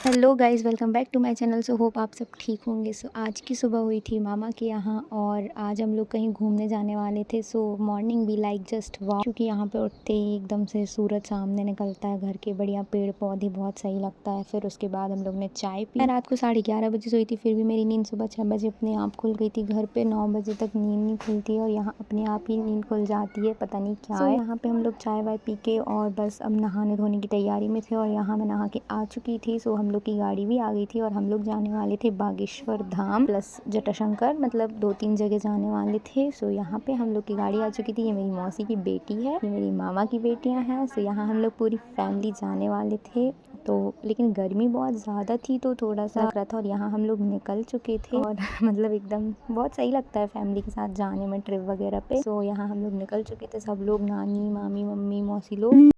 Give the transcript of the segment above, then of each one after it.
Hello guys, welcome back to my channel. So hope आप सब ठीक होंगे। सो आज की सुबह हुई थी मामा के यहाँ और आज हम लोग कहीं घूमने जाने वाले थे। सो मॉर्निंग भी लाइक जस्ट वाह, क्योंकि यहाँ पे उठते ही एकदम से सूरज सामने निकलता है, घर के बढ़िया पेड़ पौधे, बहुत सही लगता है। फिर उसके बाद हम लोग ने चाय पी। मैं रात को 11:30 बजे सोई थी, फिर भी मेरी नींद सुबह 6 बजे अपने आप खुल गई थी। घर पे 9 बजे तक नींद नहीं खुलती और यहाँ अपने आप ही नींद खुल जाती है, पता नहीं क्या है। यहाँ पे हम लोग चाय वाय पी के और बस अब नहाने धोने की तैयारी में थे और यहाँ मैं नहा के आ चुकी थी। सो हम लोग की गाड़ी भी आ गई थी और हम लोग जाने वाले थे बागेश्वर धाम प्लस जटाशंकर, मतलब 2-3 जगह जाने वाले थे। सो यहाँ पे हम लोग की गाड़ी आ चुकी थी। ये मेरी मौसी की बेटी है, ये मेरी मामा की बेटियां हैं। सो यहाँ हम लोग पूरी फैमिली जाने वाले थे। तो लेकिन गर्मी बहुत ज़्यादा थी तो थोड़ा सा लग रहा था और यहाँ हम लोग निकल चुके थे और मतलब एकदम बहुत सही लगता है फैमिली के साथ जाने में ट्रिप वगैरह पे। सो यहाँ हम लोग निकल चुके थे, सब लोग, नानी, मामी, मम्मी, मौसी लोग।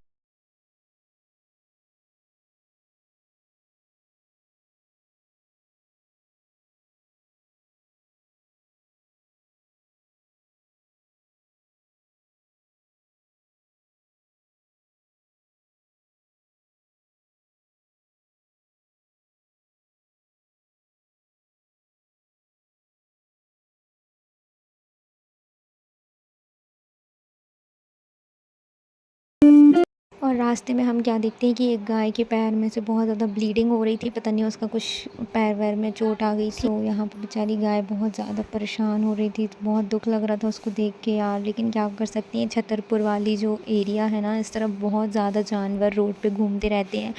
और रास्ते में हम क्या देखते हैं कि एक गाय के पैर में से बहुत ज़्यादा ब्लीडिंग हो रही थी, पता नहीं उसका कुछ पैर वैर में चोट आ गई थी। तो यहाँ पर बेचारी गाय बहुत ज़्यादा परेशान हो रही थी, तो बहुत दुख लग रहा था उसको देख के यार। लेकिन क्या कर सकते हैं, छतरपुर वाली जो एरिया है ना, इस तरफ बहुत ज़्यादा जानवर रोड पे घूमते रहते हैं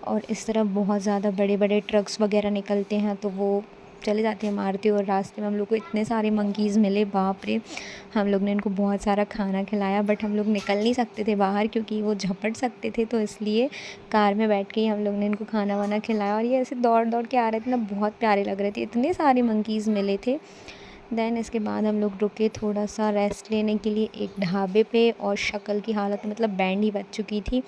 और इस तरफ बहुत ज़्यादा बड़े बड़े ट्रक्स वगैरह निकलते हैं, तो वो चले जाते हैं मारते। और रास्ते में हम लोग को इतने सारे मंकीज़ मिले, बाप रे। हम लोग ने इनको बहुत सारा खाना खिलाया, बट हम लोग निकल नहीं सकते थे बाहर क्योंकि वो झपट सकते थे, तो इसलिए कार में बैठ के ही हम लोग ने इनको खाना वाना खिलाया। और ये ऐसे दौड़ दौड़ के आ रहे थे ना, बहुत प्यारे लग रहे थे, इतने सारे मंकीज़ मिले थे। देन इसके बाद हम लोग रुके थोड़ा सा रेस्ट लेने के लिए एक ढाबे पे और शक्ल की हालत मतलब बैंड ही बज चुकी थी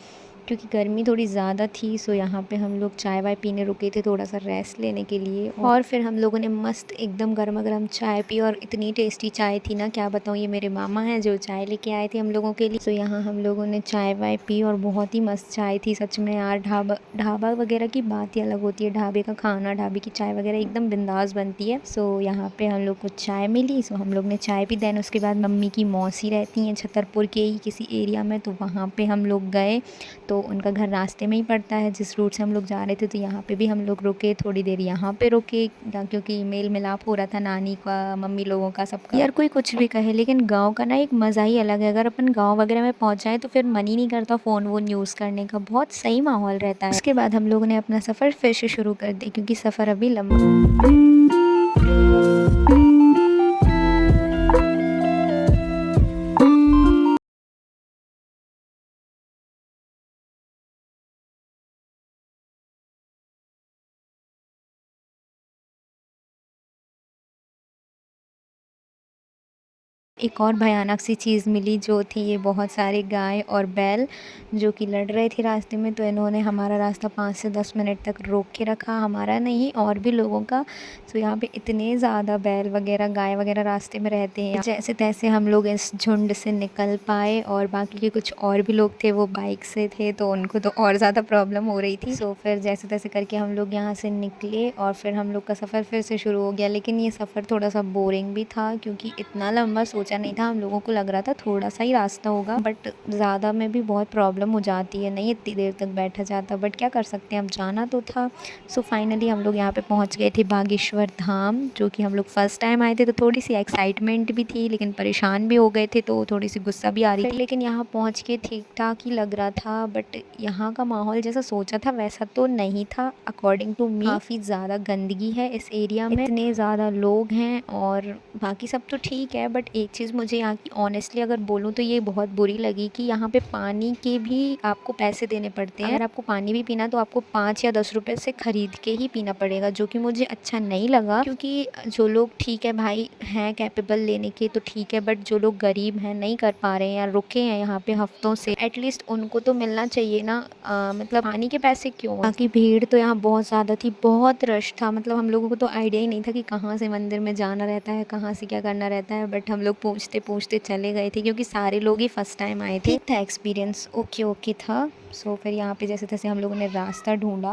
क्योंकि गर्मी थोड़ी ज़्यादा थी। सो यहाँ पे हम लोग चाय वाय पीने रुके थे थोड़ा सा रेस्ट लेने के लिए और फिर हम लोगों ने मस्त एकदम गर्मा गर्म चाय पी और इतनी टेस्टी चाय थी ना, क्या बताऊँ। ये मेरे मामा हैं जो चाय लेके आए थे हम लोगों के लिए। सो यहाँ हम लोगों ने चाय वाय पी और बहुत ही मस्त चाय थी सच में यार। ढाबा ढाबा वगैरह की बात ही अलग होती है, ढाबे का खाना, ढाबे की चाय वगैरह एकदम बिंदास बनती है। सो यहाँ पे हम लोग को चाय मिली, सो हम लोग ने चाय पी। देन उसके बाद मम्मी की मौसी रहती हैं छतरपुर के ही किसी एरिया में, तो वहाँ पे हम लोग गए। तो उनका घर रास्ते में ही पड़ता है जिस रूट से हम लोग जा रहे थे, तो यहाँ पे भी हम लोग रुके थोड़ी देर, यहाँ पे रुके क्योंकि मेल मिलाप हो रहा था नानी का, मम्मी लोगों का, सबका। यार कोई कुछ भी कहे लेकिन गांव का ना एक मज़ा ही अलग है। अगर अपन गांव वगैरह में पहुँच जाए तो फिर मन ही नहीं करता फ़ोन वोन यूज़ करने का, बहुत सही माहौल रहता है। उसके बाद हम लोगों ने अपना सफ़र फिर से शुरू कर दिया क्योंकि सफ़र अभी लंबा। एक और भयानक सी चीज़ मिली जो थी ये बहुत सारे गाय और बैल जो कि लड़ रहे थे रास्ते में, तो इन्होंने हमारा रास्ता 5 से 10 मिनट तक रोक के रखा, हमारा नहीं और भी लोगों का। सो यहाँ पे इतने ज़्यादा बैल वगैरह गाय वगैरह रास्ते में रहते हैं, जैसे तैसे हम लोग इस झुंड से निकल पाए। और बाकी के कुछ और भी लोग थे वो बाइक से थे, तो उनको तो और ज़्यादा प्रॉब्लम हो रही थी। सो फिर जैसे तैसे करके हम लोग यहाँ से निकले और फिर हम लोग का सफ़र फिर से शुरू हो गया। लेकिन ये सफ़र थोड़ा सा बोरिंग भी था क्योंकि इतना लंबा सोचा नहीं था, हम लोगों को लग रहा था थोड़ा सा ही रास्ता होगा, बट ज़्यादा में भी बहुत प्रॉब्लम हो जाती है, नहीं इतनी देर तक बैठा जाता, बट क्या कर सकते हैं, अब जाना तो था। सो फाइनली हम लोग यहाँ पे पहुँच गए थे बागेश्वर धाम, जो कि हम लोग फर्स्ट टाइम आए थे, तो थोड़ी सी एक्साइटमेंट भी थी लेकिन परेशान भी हो गए थे, तो थोड़ी सी गुस्सा भी आ रही थी। लेकिन यहाँ पहुँच के ठीक ठाक ही लग रहा था, बट यहाँ का माहौल जैसा सोचा था वैसा तो नहीं था अकॉर्डिंग टू मी। काफ़ी ज़्यादा गंदगी है इस एरिया में, इतने ज़्यादा लोग हैं और बाकी सब तो ठीक है, बट एक चीज़ मुझे यहाँ की ऑनेस्टली अगर बोलूँ तो ये बहुत बुरी लगी कि यहाँ पे पानी के भी आपको पैसे देने पड़ते हैं। अगर आपको पानी भी पीना तो आपको 5 या 10 रुपए से ख़रीद के ही पीना पड़ेगा, जो कि मुझे अच्छा नहीं लगा। क्योंकि जो लोग ठीक है भाई हैं कैपेबल लेने के तो ठीक है, बट जो लोग गरीब हैं, नहीं कर पा रहे हैं या रुके हैं यहाँ पे हफ्तों से, एटलीस्ट उनको तो मिलना चाहिए ना। मतलब पानी के पैसे क्यों। बाकी भीड़ तो यहाँ बहुत ज़्यादा थी, बहुत रश था, मतलब हम लोगों को तो आइडिया ही नहीं था कि कहाँ से मंदिर में जाना रहता है, कहाँ से क्या करना रहता है, बट हम लोग पूछते पूछते चले गए थे, क्योंकि सारे लोग ही फर्स्ट टाइम आए थे। था एक्सपीरियंस ओके ओके था। सो फिर यहाँ पे जैसे तैसे हम लोगों ने रास्ता ढूंढा।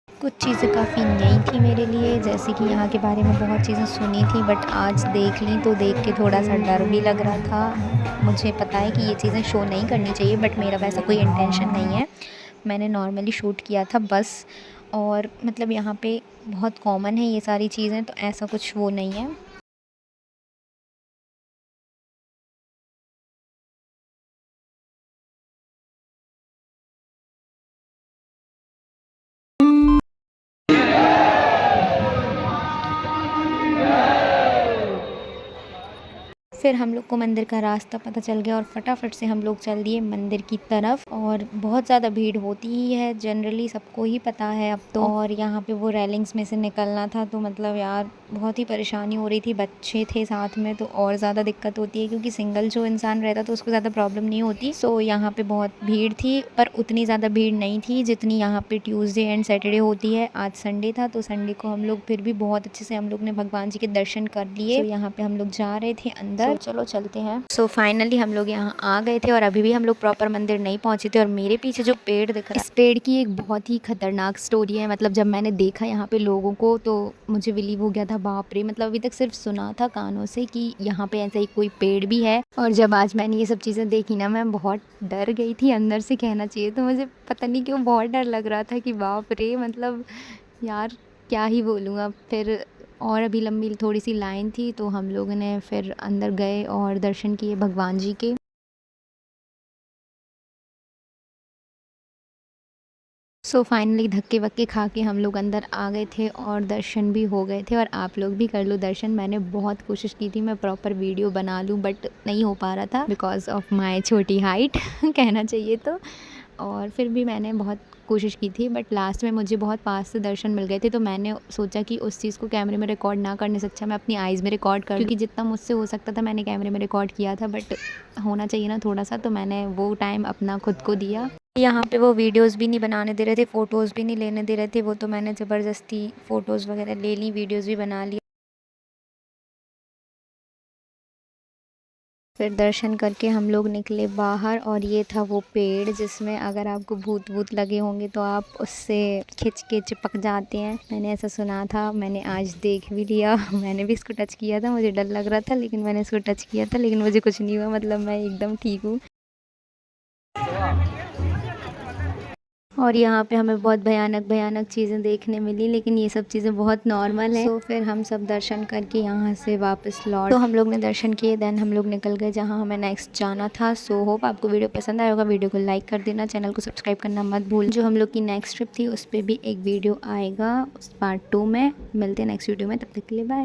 कुछ चीज़ें काफ़ी नई थी मेरे लिए, जैसे कि यहाँ के बारे में बहुत चीज़ें सुनी थी, बट आज देख ली तो देख के थोड़ा सा डर भी लग रहा था। मुझे पता है कि ये चीज़ें शो नहीं करनी चाहिए, बट मेरा वैसा कोई इंटेंशन नहीं है। मैंने नॉर्मली शूट किया था बस। और मतलब यहाँ पे बहुत कॉमन है ये सारी चीज़ें, तो ऐसा कुछ वो नहीं है। फिर हम लोग को मंदिर का रास्ता पता चल गया और फटाफट से हम लोग चल दिए मंदिर की तरफ। और बहुत ज़्यादा भीड़ होती ही है, जनरली सबको ही पता है अब तो। और यहाँ पे वो रेलिंग्स में से निकलना था, तो मतलब यार बहुत ही परेशानी हो रही थी। बच्चे थे साथ में तो और ज़्यादा दिक्कत होती है, क्योंकि सिंगल जो इंसान रहता तो उसको ज़्यादा प्रॉब्लम नहीं होती। सो यहाँ पे बहुत भीड़ थी, पर उतनी ज़्यादा भीड़ नहीं थी जितनी यहाँ पे ट्यूसडे एंड सैटरडे होती है। आज संडे था तो संडे को हम लोग फिर भी बहुत अच्छे से हम लोग ने भगवान जी के दर्शन कर लिए। यहाँ पे हम लोग जा रहे थे अंदर। चलो चलते हैं। सो फाइनली हम लोग यहाँ आ गए थे और अभी भी हम लोग प्रॉपर मंदिर नहीं पहुँचे थे। और मेरे पीछे जो पेड़ दिख रहा है, इस पेड़ की एक बहुत ही खतरनाक स्टोरी है। मतलब जब मैंने देखा यहाँ पे लोगों को तो मुझे बिलीव हो गया था, बाप रे। मतलब अभी तक सिर्फ सुना था कानों से कि यहाँ पे ऐसा ही कोई पेड़ भी है। और जब आज मैंने ये सब चीज़ें देखी ना, मैं बहुत डर गई थी अंदर से, कहना चाहिए तो। मुझे पता नहीं क्यों बहुत डर लग रहा था कि बाप रे, मतलब यार क्या ही बोलूँ अब। फिर और अभी लंबी थोड़ी सी लाइन थी, तो हम लोगों ने फिर अंदर गए और दर्शन किए भगवान जी के। सो फाइनली धक्के वक्के खा के हम लोग अंदर आ गए थे और दर्शन भी हो गए थे। और आप लोग भी कर लो दर्शन। मैंने बहुत कोशिश की थी मैं प्रॉपर वीडियो बना लूँ, बट नहीं हो पा रहा था बिकॉज ऑफ माई छोटी हाइट कहना चाहिए तो। और फिर भी मैंने बहुत कोशिश की थी, बट लास्ट में मुझे बहुत पास से दर्शन मिल गए थे। तो मैंने सोचा कि उस चीज़ को कैमरे में रिकॉर्ड ना करने से अच्छा मैं अपनी आइज़ में रिकॉर्ड कर, क्योंकि जितना मुझसे हो सकता था मैंने कैमरे में रिकॉर्ड किया था, बट होना चाहिए ना थोड़ा सा, तो मैंने वो टाइम अपना खुद को दिया। यहाँ पे वो वीडियोस भी नहीं बनाने दे रहे थे, फ़ोटोज़ भी नहीं लेने दे रहे थे। वो तो मैंने ज़बरदस्ती फ़ोटोज़ वगैरह ले ली, वीडियोस भी बना ली। फिर दर्शन करके हम लोग निकले बाहर, और ये था वो पेड़ जिसमें अगर आपको भूत वूत लगे होंगे तो आप उससे खिंच के चिपक जाते हैं। मैंने ऐसा सुना था, मैंने आज देख भी लिया मैंने भी इसको टच किया था, मुझे डर लग रहा था लेकिन मैंने इसको टच किया था, लेकिन मुझे कुछ नहीं हुआ। मतलब मैं एकदम ठीक हूँ। और यहाँ पे हमें बहुत भयानक भयानक चीज़ें देखने मिली, लेकिन ये सब चीज़ें बहुत नॉर्मल है। तो फिर हम सब दर्शन करके यहाँ से वापस लौट, तो हम लोग ने दर्शन किए, देन हम लोग निकल गए जहाँ हमें नेक्स्ट जाना था। सो होप आपको वीडियो पसंद आया होगा। वीडियो को लाइक कर देना, चैनल को सब्सक्राइब करना मत भूल। जो हम लोग की नेक्स्ट ट्रिप थी उस पर भी एक वीडियो आएगा, उस पार्ट 2 में। मिलते हैं नेक्स्ट वीडियो में, तब तक के लिए बाय।